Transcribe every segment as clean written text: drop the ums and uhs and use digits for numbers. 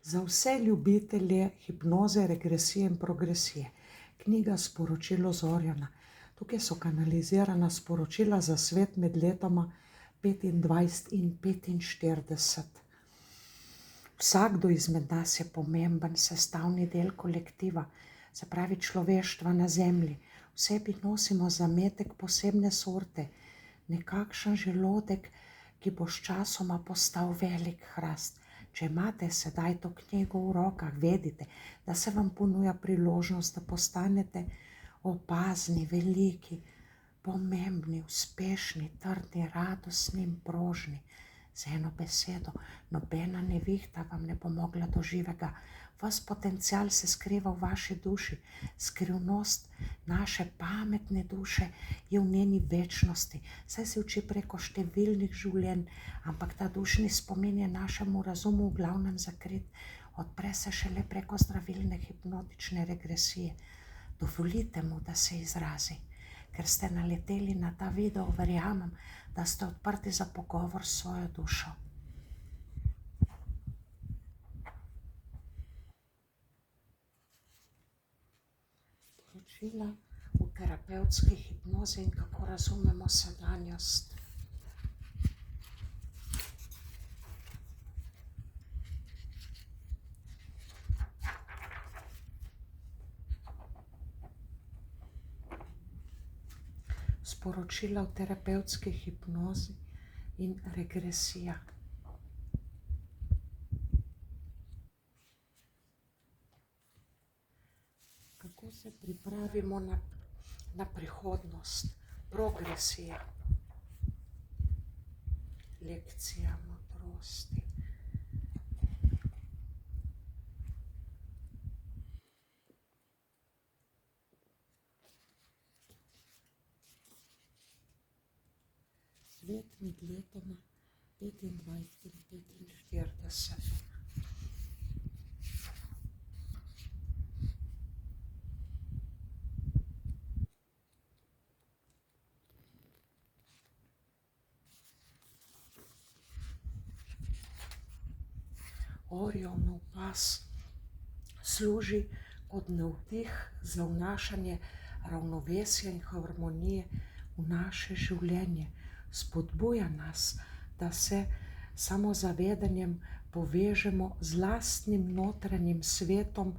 Za vse ljubitelje hipnoze, regresije in progresije. Knjiga Sporočilo Zorjana. Tukaj so kanalizirana sporočila za svet med letoma 25 in 45. Vsakdo izmed nas je pomemben sestavni del kolektiva, se pravi človeštva na zemlji. V sebi nosimo zametek posebne sorte, nekakšen želodek, ki bo sčasoma postal velik hrast. Če imate sedaj to knjigo v rokah, vedite, da se vam ponuja priložnost, da postanete opazni, veliki, pomembni, uspešni, trdni, radostni in prožni. Z eno besedo, nobena nevihta vam ne bo mogla do živega. Vas potencial se skriva v vaši duši. Skrivnost naše pametne duše je v njeni večnosti. Saj se uči preko številnih življenj, ampak ta dušni spomin je našemu razumu v glavnem zakrit. Odpre se šele preko zdravilne hipnotične regresije. Dovolite mu, da se izrazi. Ker ste naleteli na ta video, verjamem, da ste odprti za pogovor s svojo dušo. Sporočila v terapevtski hipnozi in kako razumemo sedanjost. Sporočila v terapevtski hipnozi in regresija. Kako se pripravimo na prihodnost? Progresija. Lekcija modrosti. Svet med letoma 25 in 45. Orionov pas služi kot navdih za vnašanje ravnovesja in harmonije v naše življenje. Spodbuja nas, da se samozavedanjem povežemo z lastnim notranjim svetom,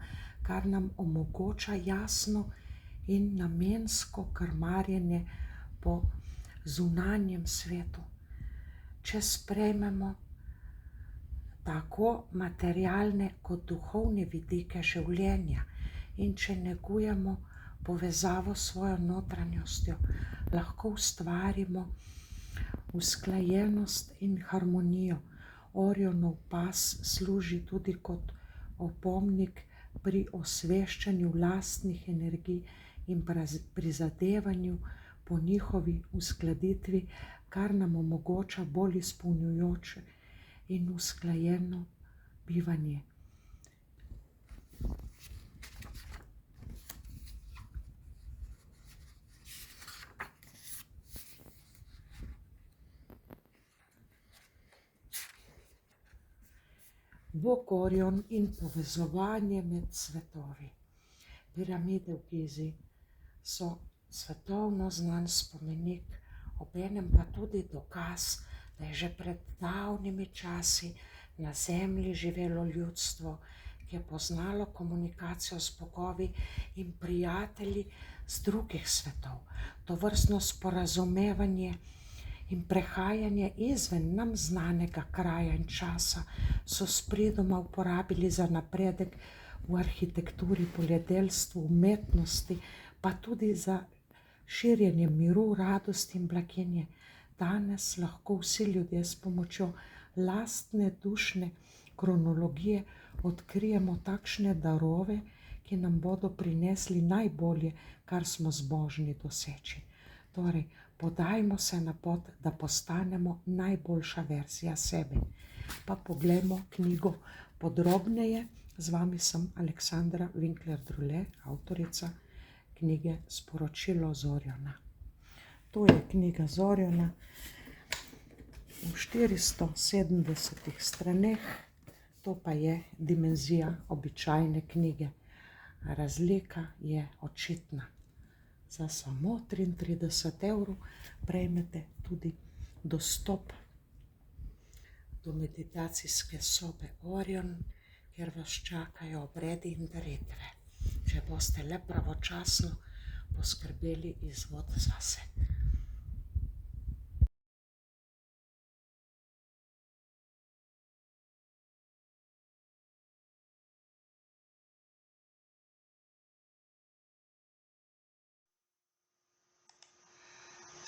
kar nam omogoča jasno in namensko krmarjenje po zunanjem svetu. Če sprejmemo tako materialne kot duhovne vidike življenja in če negujemo povezavo s svojo notranjostjo, lahko ustvarimo usklajenost in harmonijo. Orionov pas služi tudi kot opomnik pri osveščanju lastnih energij in prizadevanju po njihovi uskladitvi, kar nam omogoča bolj izpolnjujoče in usklajeno bivanje. Bog Orion in povezovanje med svetovi. Piramide v Gizi so svetovno znan spomenik, obenem pa tudi dokaz, da je že pred davnimi časi na zemlji živelo ljudstvo, ki je poznalo komunikacijo z bogovi in prijatelji z drugih svetov. Tovrstno sporazumevanje in prehajanje izven nam znanega kraja in časa so spredoma uporabili za napredek v arhitekturi, poljedelstvu, umetnosti, pa tudi za širjenje miru, radosti in blaginje. Danes lahko vsi ljudje s pomočjo lastne dušne kronologije odkrijemo takšne darove, ki nam bodo prinesli najbolje, kar smo zmožni doseči. Torej, podajmo se na pot, da postanemo najboljša verzija sebe. Pa poglejmo knjigo podrobneje. Z vami sem Aleksandra Winkler-Drule, avtorica knjige Sporočilo Zorjana. To je knjiga Zorjana v 470 straneh. to pa je dimenzija običajne knjige. Razlika je očitna. Za samo 33 € prejmete tudi dostop do meditacijske sobe Orion, kjer vas čakajo obredi in daritve, če boste le pravočasno poskrbeli izvod zase.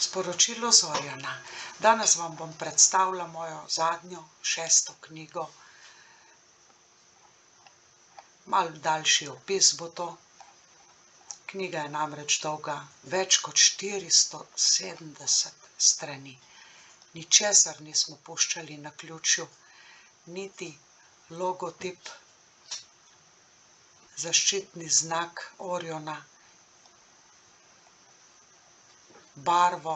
Sporočilo z Oriona. Danes vam bom predstavila mojo zadnjo, 6. knjigo. Malo daljši opis bo to. Knjiga je namreč dolga več kot 470 strani. Ničesar nismo puščali naključju, niti logotip, zaščitni znak Oriona, barvo,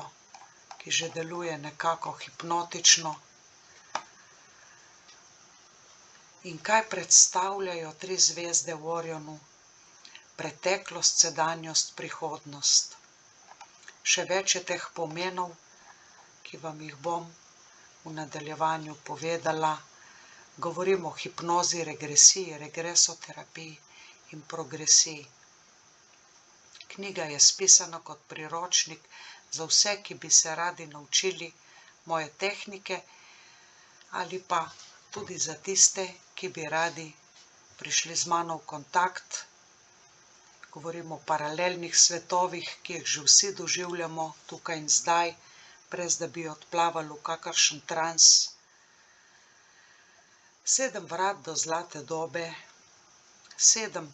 ki že deluje nekako hipnotično. In kaj predstavljajo 3 zvezde v Orionu? Preteklost, sedanjost, prihodnost. Še več je teh pomenov, ki vam jih bom v nadaljevanju povedala. Govorim o hipnozi, regresiji, regresoterapiji in progresiji. Knjiga je spisana kot priročnik za vse, ki bi se radi naučili moje tehnike, ali pa tudi za tiste, ki bi radi prišli z mano v kontakt. Govorim o paralelnih svetovih, ki jih že vsi doživljamo tukaj in zdaj, brez da bi odplavali v kakršen trans. 7 vrat do zlate dobe, 7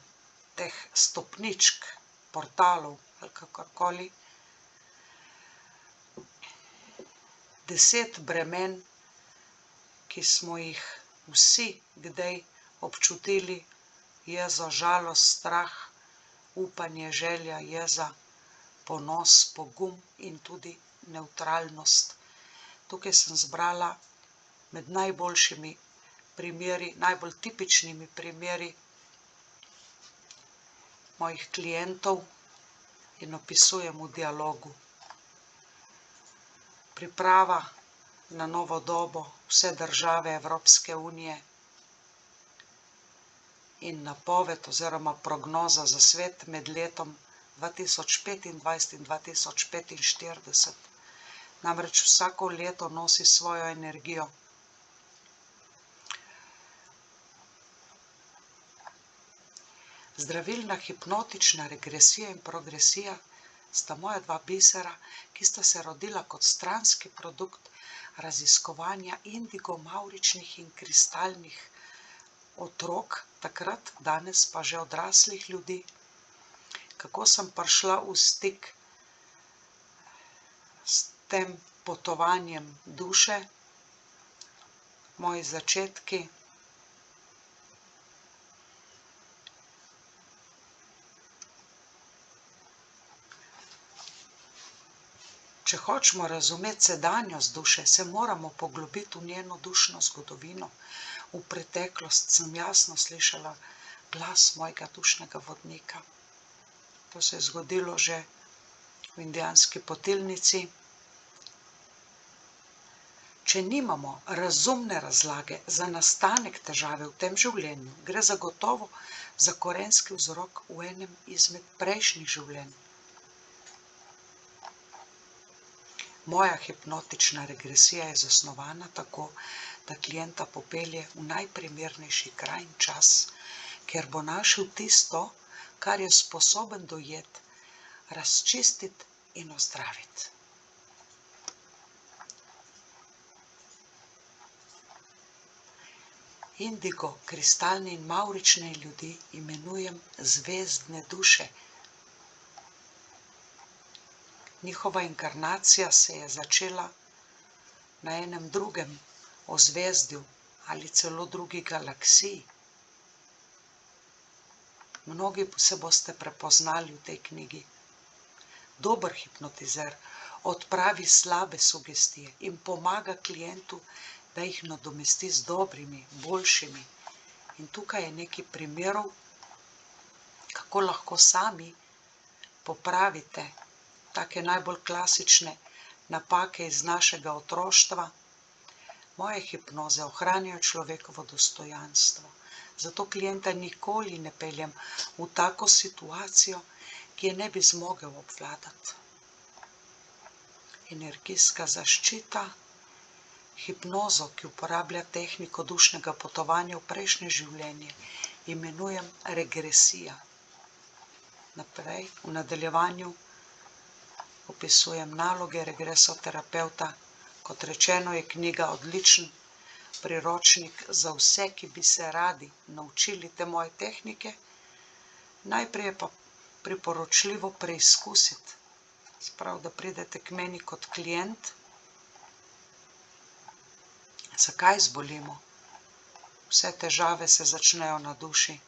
teh stopničk, portalov ali kakorkoli, 10 bremen, ki smo jih vsi kdaj občutili, jezo, žalost, strah, upanje, želja, jeza, ponos, pogum in tudi nevtralnost. Tukaj sem zbrala med najboljšimi primeri, najbolj tipičnimi primeri mojih klientov in opisujem v dialogu. Priprava na novo dobo, vse države Evropske unije in napoved oziroma prognoza za svet med letom 2025 in 2045. Namreč vsako leto nosi svojo energijo. Zdravilna hipnotična regresija in progresija sta moja 2 bisera, ki sta se rodila kot stranski produkt raziskovanja indigo-mavričnih in kristalnih otrok, takrat, danes pa že odraslih ljudi. Kako sem prišla v stik s tem potovanjem duše, moji začetki. Če hočemo razumeti sedanjost duše, se moramo poglobiti v njeno dušno zgodovino. V preteklost sem jasno slišala glas mojega dušnega vodnika. To se je zgodilo že v indijanski potilnici. Če nimamo razumne razlage za nastanek težave v tem življenju, gre zagotovo za korenski vzrok v enem izmed prejšnjih življenj. Moja hipnotična regresija je zasnovana tako, da klienta popelje v najprimernejši kraj in čas, ker bo našel tisto, kar je sposoben dojeti, razčistiti in ozdraviti. Indigo, kristalne in mavrične ljudi imenujem zvezdne duše. Njihova inkarnacija se je začela na enem drugem ozvezdju ali celo drugi galaksiji. Mnogi se boste prepoznali v tej knjigi. Dober hipnotizer odpravi slabe sugestije in pomaga klientu, da jih nadomesti z dobrimi, boljšimi. In tukaj je nekaj primerov, kako lahko sami popravite take najbolj klasične napake iz našega otroštva. Moje hipnoze ohranjajo človekovo dostojanstvo. Zato klienta nikoli ne peljem v tako situacijo, ki je ne bi zmogel obvladati. Energijska zaščita, hipnozo, ki uporablja tehniko dušnega potovanja v prejšnje življenje, imenujem regresija. Naprej, v nadaljevanju, opisujem naloge regresoterapevta. Kot rečeno, je knjiga odličen priročnik za vse, ki bi se radi naučili te moje tehnike. Najprej je pa priporočljivo preizkusiti. Sprav, da pridete k meni kot klient. Zakaj zbolimo? Vse težave se začnejo na duši.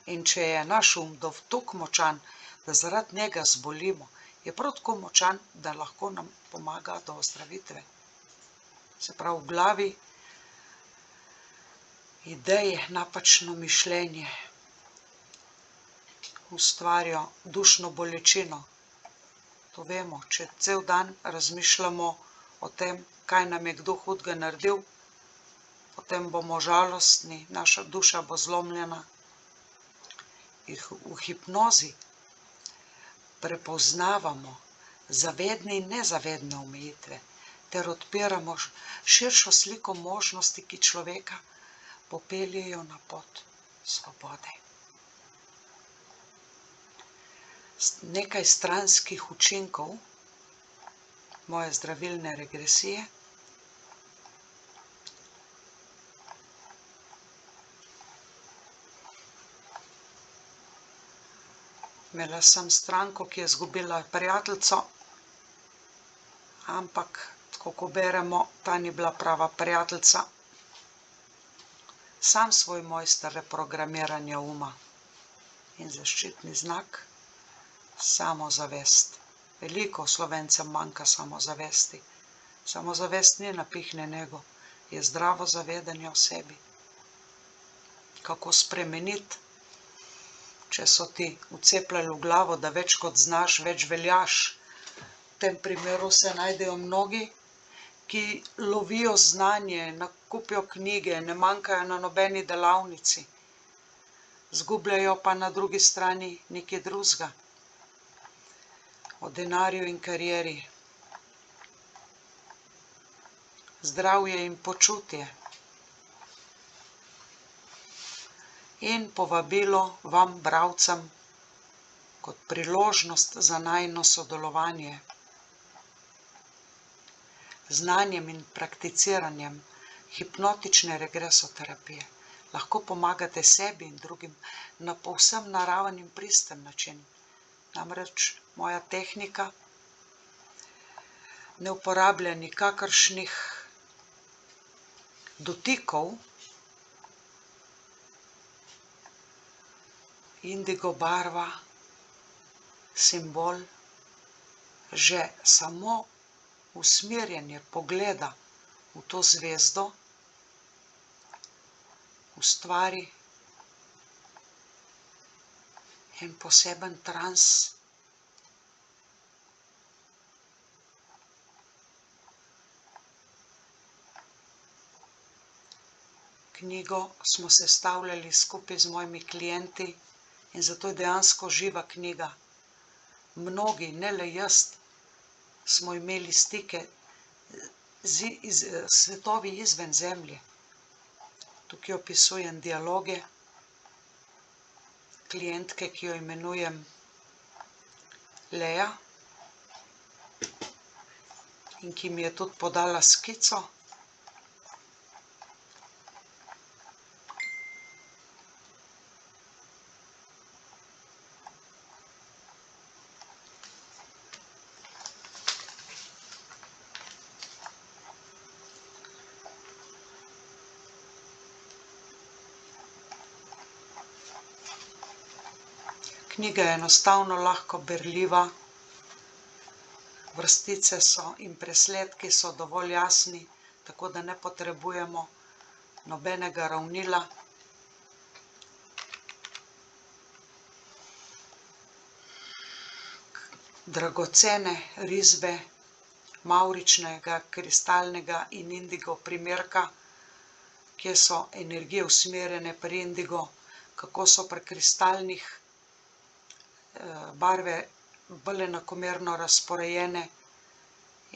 In če je naš um toliko močan, da zaradi njega zbolimo, je prav tako močan, da lahko nam pomaga do ozdravitve. Se pravi, v glavi ideje, napačno mišljenje ustvarijo dušno bolečino. To vemo, če cel dan razmišljamo o tem, kaj nam je kdo hudega naredil, potem bomo žalostni, naša duša bo zlomljena. V hipnozi prepoznavamo zavedne in nezavedne omejitve ter odpiramo širšo sliko možnosti, ki človeka popeljejo na pot svobode. Nekaj stranskih učinkov moje zdravilne regresije. Imela sem stranko, ki je izgubila prijateljico, ampak, tako ko beremo, ta ni bila prava prijateljica. Sam svoj mojster reprogramiranja uma in zaščitni znak, samozavest. Veliko Slovencem manjka samozavesti. Samozavest ni napihnjen ego, je zdravo zavedanje o sebi. Kako spremeniti, če so ti vcepljali v glavo, da več kot znaš, več veljaš. V tem primeru se najdejo mnogi, ki lovijo znanje, nakupijo knjige, ne manjkajo na nobeni delavnici. Zgubljajo pa na drugi strani nekaj drugega. O denarju in karieri. Zdravje in počutje. In povabilo vam, bralcem, kot priložnost za najino sodelovanje. Znanjem in prakticiranjem hipnotične regresoterapije lahko pomagate sebi in drugim na povsem naraven in pristen način. Namreč moja tehnika ne uporablja nikakršnih dotikov, indigo barva, simbol, že samo usmerjanje pogleda v to zvezdo ustvari en poseben trans. Knjigo smo sestavljali skupaj z mojimi klienti in zato je dejansko živa knjiga. Mnogi, ne le jaz, smo imeli stike z svetovi izven zemlje. Tukaj opisujem dialoge klientke, ki jo imenujem Lea in ki mi je tudi podala skico. Knjiga je enostavno lahko berljiva, vrstice so in presledki so dovolj jasni, tako da ne potrebujemo nobenega ravnila. dragocene risbe mavričnega, kristalnega in indigo primerka, kje so energije usmerjene pri indigo, kako so pri kristalnih barve bolj enakomerno razporejene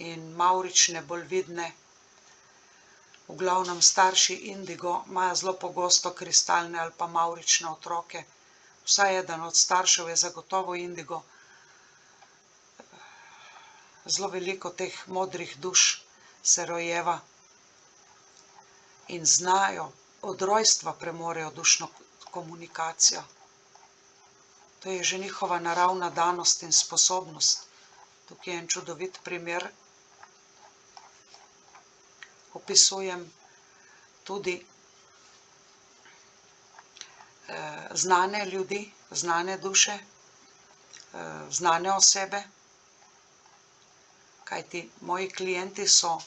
in mavrične bolj vidne. V glavnem starši indigo imajo zelo pogosto kristalne ali pa mavrične otroke. Vsaj eden od staršev je zagotovo indigo. Zelo veliko teh modrih duš se rojeva in znajo, od rojstva premorejo dušno komunikacijo. To je že njihova naravna danost in sposobnost. Tukaj je en čudovit primer. Opisujem tudi znane ljudi, znane duše, znane osebe, kajti moji klienti so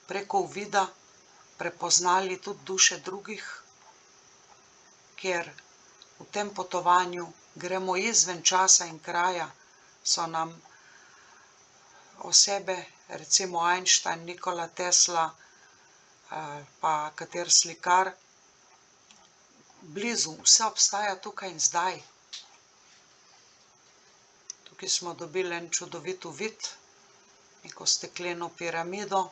preko uvida prepoznali tudi duše drugih, ker v tem potovanju gremo izven časa in kraja, so nam osebe, recimo Einstein, Nikola Tesla, pa kater slikar, blizu, vse obstaja tukaj in zdaj. Tukaj smo dobili en čudovit uvid, neko stekleno piramido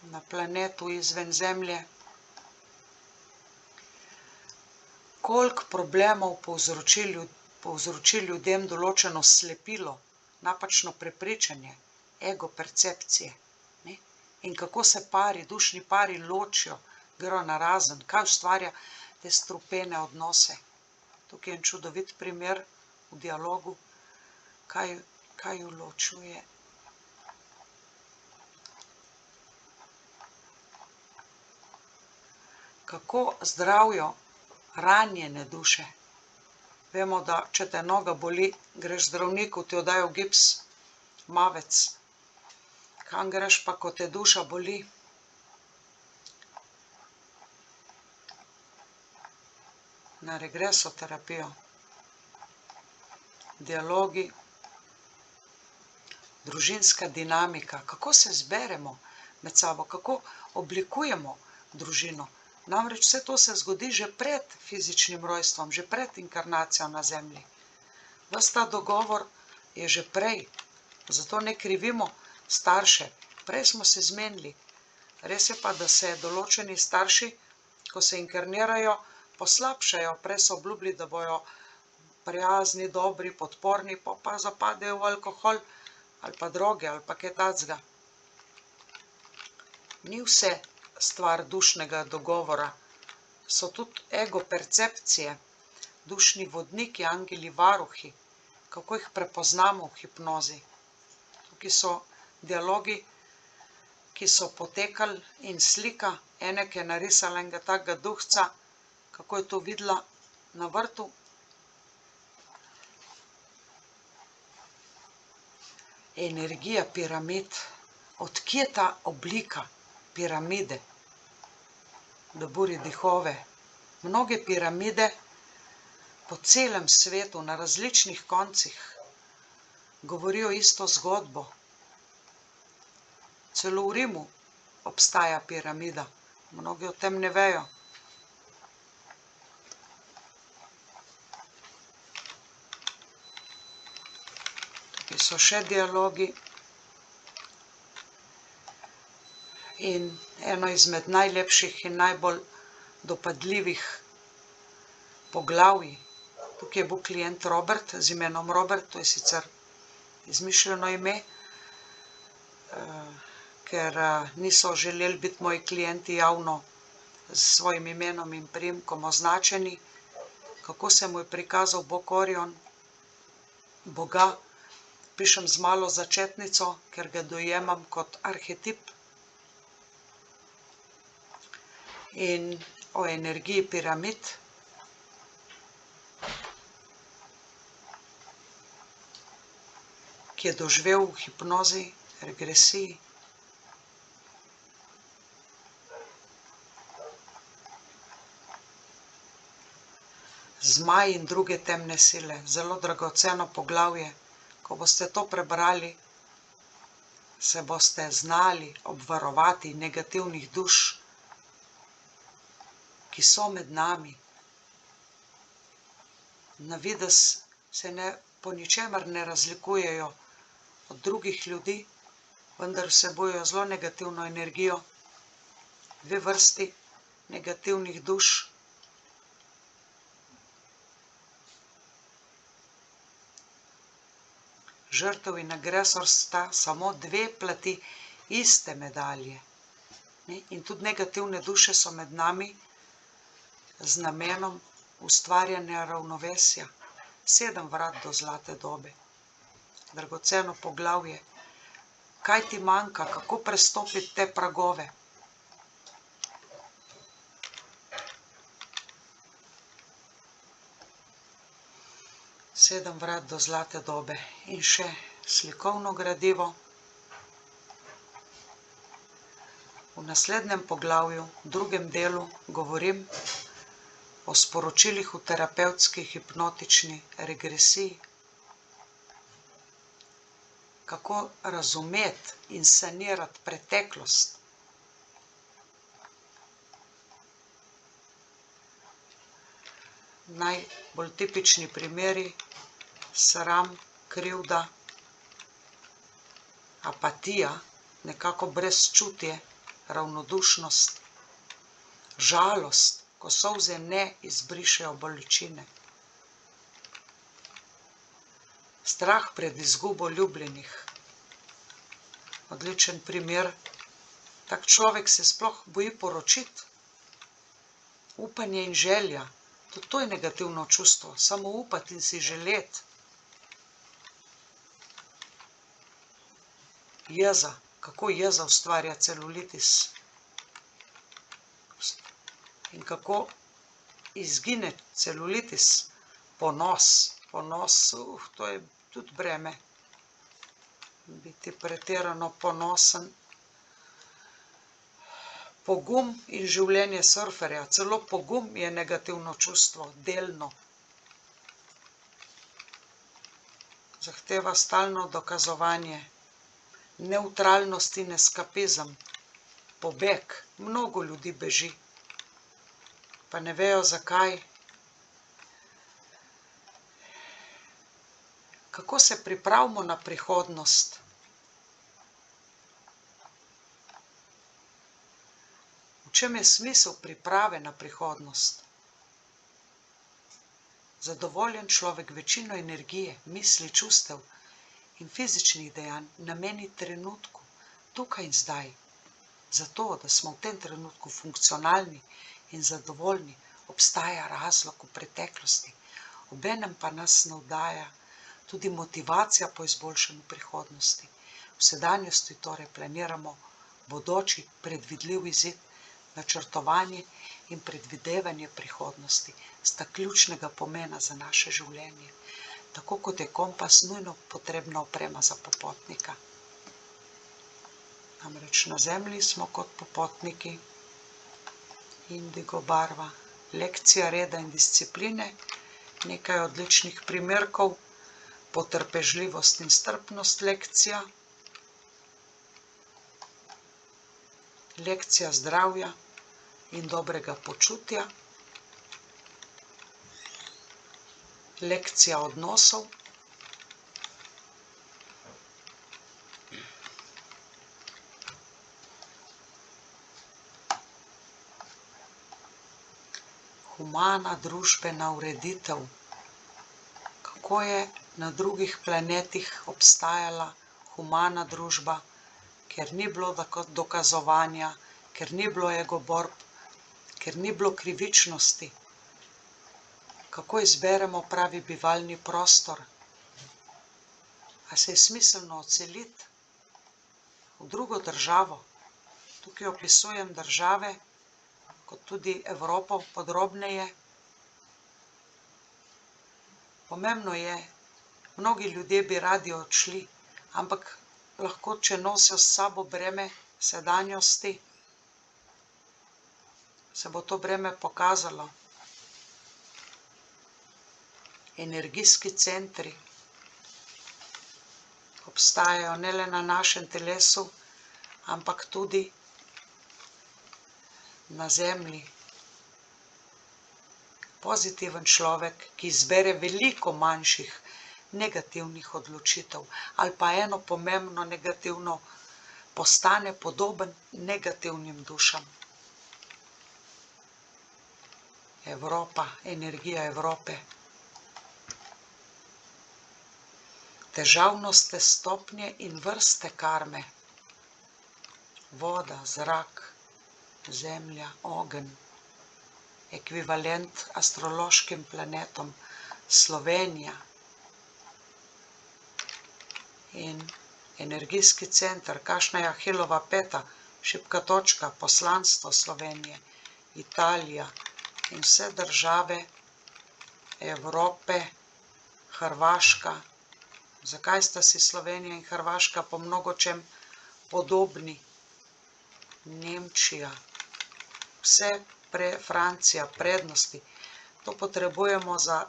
na planetu izven Zemlje. Koliko problemov povzroči ljudem določeno slepilo, napačno prepričanje, ego percepcije. In kako se dušni pari ločijo, grejo narazen, kaj ustvarja te strupene odnose. Tukaj je en čudovit primer v dialogu, kaj ju ločuje. Kako zdravijo ranjene duše. Vemo, da če te noga boli, greš zdravniku, ti jo dajo v gips, mavec. Kam greš pa, ko te duša boli? Na regresoterapijo. Dialogi, družinska dinamika, kako se zberemo med sabo, kako oblikujemo družino. Namreč vse to se zgodi že pred fizičnim rojstvom, že pred inkarnacijo na Zemlji. Ves ta dogovor je že prej, zato ne krivimo starše. Prej smo se zmenili. Res je pa, da se določeni starši, ko se inkarnirajo, poslabšajo. Prej so obljubili, da bojo prijazni, dobri, podporni, pa zapadejo v alkohol ali pa droge ali pa kaj takega. Ni vse stvar dušnega dogovora. So tudi ego percepcije, dušni vodniki, angeli, varuhi, kako jih prepoznamo v hipnozi. Tukaj so dialogi, ki so potekali in slika, ene, ki je narisala enega takega duhca, kako je to videla na vrtu. Energija piramid, odkje ta oblika piramide, da buri dihove. Mnoge piramide po celem svetu, na različnih koncih, govorijo isto zgodbo. Celo v Rimu obstaja piramida, mnogi o tem ne vejo. Tukaj so še dialogi in eno izmed najlepših in najbolj dopadljivih poglavij. Tukaj je bil klient Robert, z imenom Robert, to je sicer izmišljeno ime, ker niso želeli biti moji klienti javno s svojim imenom in priimkom označeni. Kako se mu je prikazal Bog Orion, Boga, pišem z malo začetnico, ker ga dojemam kot arhetip. In o energiji piramid. Ki je doživel v hipnozi, regresiji. Zmaj in druge temne sile. Zelo dragoceno poglavje. Ko boste to prebrali, se boste znali obvarovati negativnih duš, ki so med nami. Na videz se po ničemer ne razlikujejo od drugih ljudi, vendar vsebujejo zelo negativno energijo, dve vrsti negativnih duš. Žrtev in agresor sta samo dve plati iste medalje. In tudi negativne duše so med nami z namenom ustvarjanja ravnovesja. 7 vrat do zlate dobe. Dragoceno poglavje. Kaj ti manjka, kako prestopiti te pragove? Sedem vrat do zlate dobe. In še slikovno gradivo. V naslednjem poglavju, v drugem delu, govorim o sporočilih v terapevtski hipnotični regresiji. Kako razumeti in sanirati preteklost. Najbolj tipični primeri: sram, krivda, apatija, nekako brezčutje, ravnodušnost, žalost, ko solze ne izbrišejo bolečine, strah pred izgubo ljubljenih. Odličen primer, tak človek se sploh boji poročiti. Upanje in želja, tudi to je negativno čustvo, samo upati in si želeti. Jeza, kako jeza ustvarja celulitis. In kako izgine celulitis? Ponos, to je tudi breme. Biti pretirano ponosen. Pogum in življenje surferja, celo pogum je negativno čustvo, delno. Zahteva stalno dokazovanje, nevtralnost in eskapizem, pobeg. Mnogo ljudi beži, pa ne vejo zakaj. Kako se pripravimo na prihodnost? V čem je smisel priprave na prihodnost? Zadovoljen človek večino energije, misli, čustev in fizičnih dejanj nameni trenutku, tukaj in zdaj, zato, da smo v tem trenutku funkcionalni in zadovoljni. Obstaja razlog v preteklosti, obenem pa nas navdaja tudi motivacija po izboljšanju prihodnosti. V sedanjosti torej planiramo bodoči predvidljiv izid. Načrtovanje in predvidevanje prihodnosti sta ključnega pomena za naše življenje, tako kot je kompas nujno potrebna oprema za popotnika. Namreč na zemlji smo kot popotniki. Indigo barva, lekcija reda in discipline, nekaj odličnih primerkov, potrpežljivost in strpnost lekcija, lekcija zdravja in dobrega počutja, lekcija odnosov, humana družbena ureditev. Kako je na drugih planetih obstajala humana družba, ker ni bilo dokazovanja, ker ni bilo egoborb, ker ni bilo krivičnosti. Kako izberemo pravi bivalni prostor? A se je smiselno odseliti v drugo državo? Tukaj opisujem države, kot tudi Evropo podrobneje. Pomembno je, mnogi ljudje bi radi odšli, ampak lahko, če nosijo s sabo breme sedanjosti, se bo to breme pokazalo. energijski centri obstajajo ne le na našem telesu, ampak tudi na zemlji. Pozitiven človek, ki izbere veliko manjših negativnih odločitev ali pa eno pomembno negativno, postane podoben negativnim dušam. Evropa, energija Evrope. Težavnostne stopnje in vrste karme. Voda, zrak, zemlja, ogenj. Ekvivalent astrološkim planetom Slovenija. In energijski center, kakšna je Ahilova peta, šibka točka, poslanstvo Slovenije, Italija in vse države Evrope, Hrvaška. Zakaj sta si Slovenija in Hrvaška po mnogočem podobni? Nemčija, vse Francija, prednosti. To potrebujemo za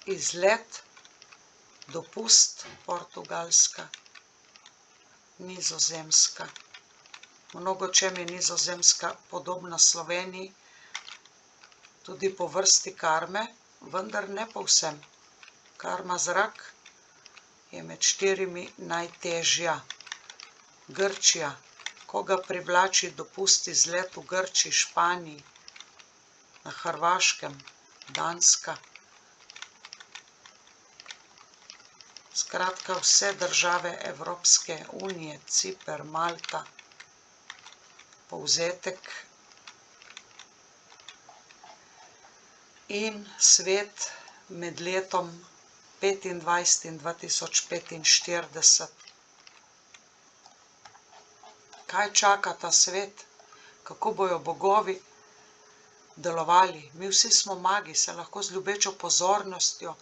izlet, dopust, Portugalska, Nizozemska. Mnogočem je Nizozemska podobna Sloveniji, tudi po vrsti karme, vendar ne povsem. Karma zrak je med 4 najtežja. Grčija, koga privlači dopust izlet v Grčiji, Španiji, na Hrvaškem, Danska. Skratka, vse države Evropske unije, Ciper, Malta. Povzetek. In svet med letom 25 in 2045. Kaj čaka ta svet? Kako bojo bogovi delovali? Mi vsi smo magi, se lahko z ljubečo pozornostjo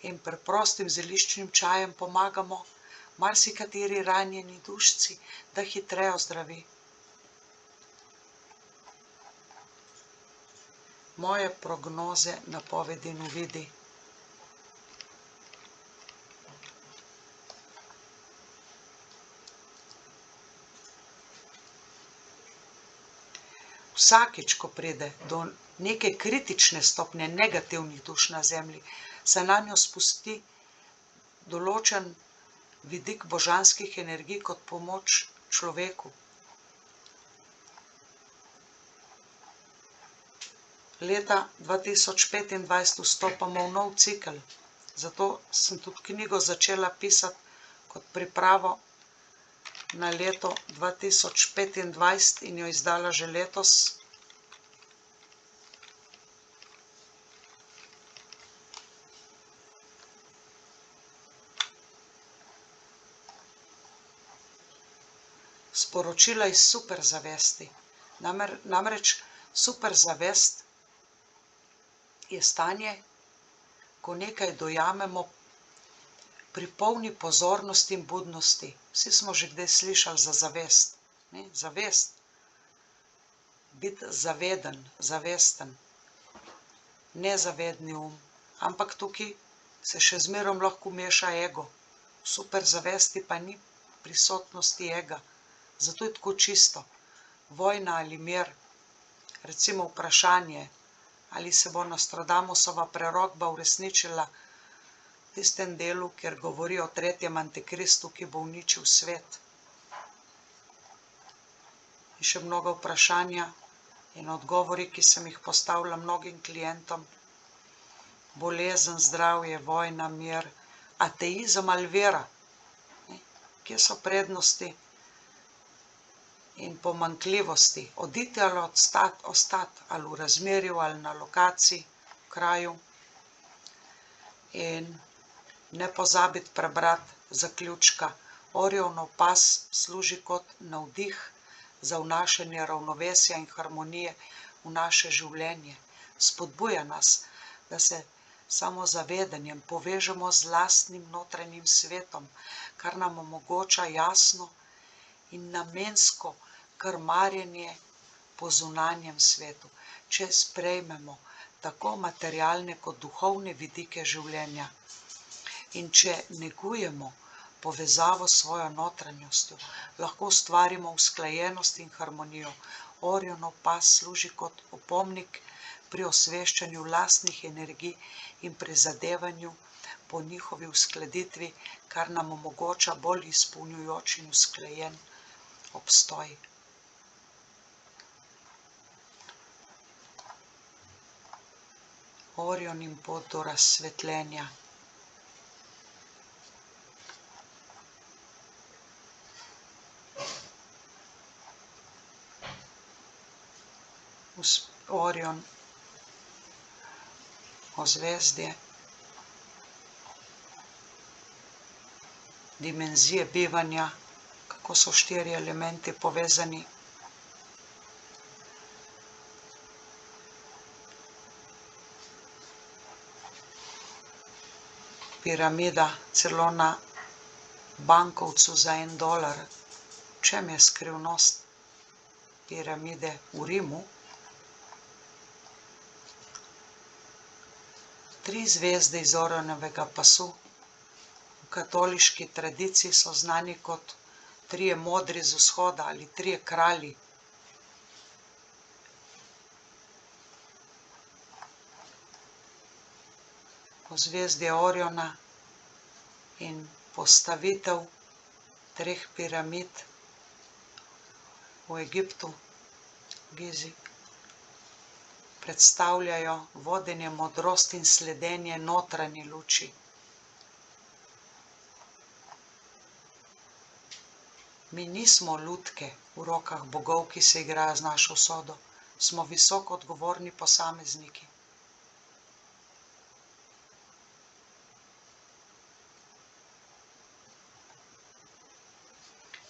in preprostim zeliščnim čajem pomagamo marsikateri ranjeni dušici, da hitreje ozdravi. Moje prognoze, napovedi in uvidi. Vsakič, ko pride do neke kritične stopnje negativnih duš na zemlji, se nanjo spusti določen vidik božanskih energij kot pomoč človeku. Leta 2025 vstopamo v nov cikel, zato sem tudi knjigo začela pisati kot pripravo na leto 2025 in jo izdala že letos. Sporočila iz superzavesti. Namreč superzavest je stanje, ko nekaj dojamemo pri polni pozornosti in budnosti. Vsi smo že kdaj slišali za zavest. Zavest. Biti zaveden, zavesten. Nezavedni ampak tukaj se še zmerom lahko meša ego. V superzavesti pa ni prisotnosti ega. Zato je tako čisto. Vojna ali mir. Recimo vprašanje, ali se bo Nostradamusova prerokba uresničila v tistem delu, kjer govori o tretjem antikristu, ki bo uničil svet. In še mnoga vprašanja in odgovori, ki sem jih postavila mnogim klientom. Bolezen, zdravje, vojna, mir, ateizem ali vera. Kje so prednosti in pomanjkljivosti? Oditi ali ostati, ali v razmerju, ali na lokaciji, v kraju. In ne pozabiti prebrati zaključka. Orionov pas služi kot navdih za vnašanje ravnovesja in harmonije v naše življenje. Spodbuja nas, da se samozavedanjem povežemo z lastnim notranjim svetom, kar nam omogoča jasno in namensko krmarjenje po zunanjem svetu. Če sprejmemo tako materialne kot duhovne vidike življenja. In če negujemo povezavo s svojo notranjostjo, lahko ustvarimo usklajenost in harmonijo. Orionov pas služi kot opomnik pri osveščanju lastnih energij in prizadevanju po njihovi uskladitvi, kar nam omogoča bolj izpolnjujoč in usklajen obstoj. Orion in pot do razsvetljenja. Orion, ozvezdje, dimenzije bivanja, kako so 4 elementi povezani. Piramida, celo na bankovcu za $1. V čem je skrivnost piramide? V Rimu. 3 zvezde iz Orionovega pasu. V katoliški tradiciji so znani kot 3 modri z vzhoda ali 3 kralji. Ozvezdje Oriona in postavitev 3 piramid v Egiptu, Gizi, predstavljajo vodenje, modrost in sledenje notranji luči. Mi nismo lutke v rokah bogov, ki se igrajo z našo usodo. Smo visoko odgovorni posamezniki.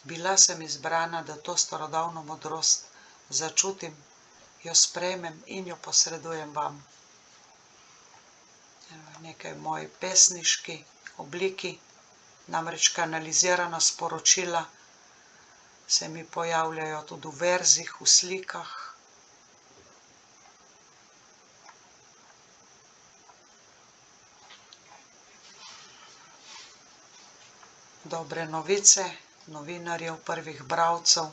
Bila sem izbrana, da to starodavno modrost začutim, jo sprejmem in jo posredujem vam. Nekaj v moji pesniški obliki, namreč kanalizirana sporočila se mi pojavljajo tudi v verzih, v slikah. Dobre novice novinarjev, prvih bralcev.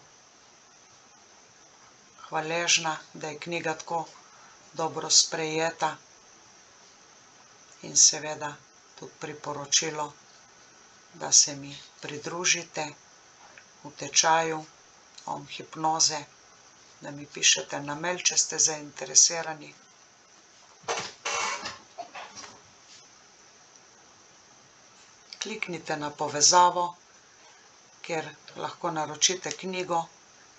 Hvaležna, da je knjiga tako dobro sprejeta in seveda tudi priporočilo, da se mi pridružite v tečaju Om hipnoze, da mi pišete na mail, če ste zainteresirani. Kliknite na povezavo, kjer lahko naročite knjigo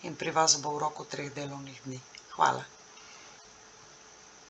in pri vas bo v roku 3 delovnih dni. Hvala.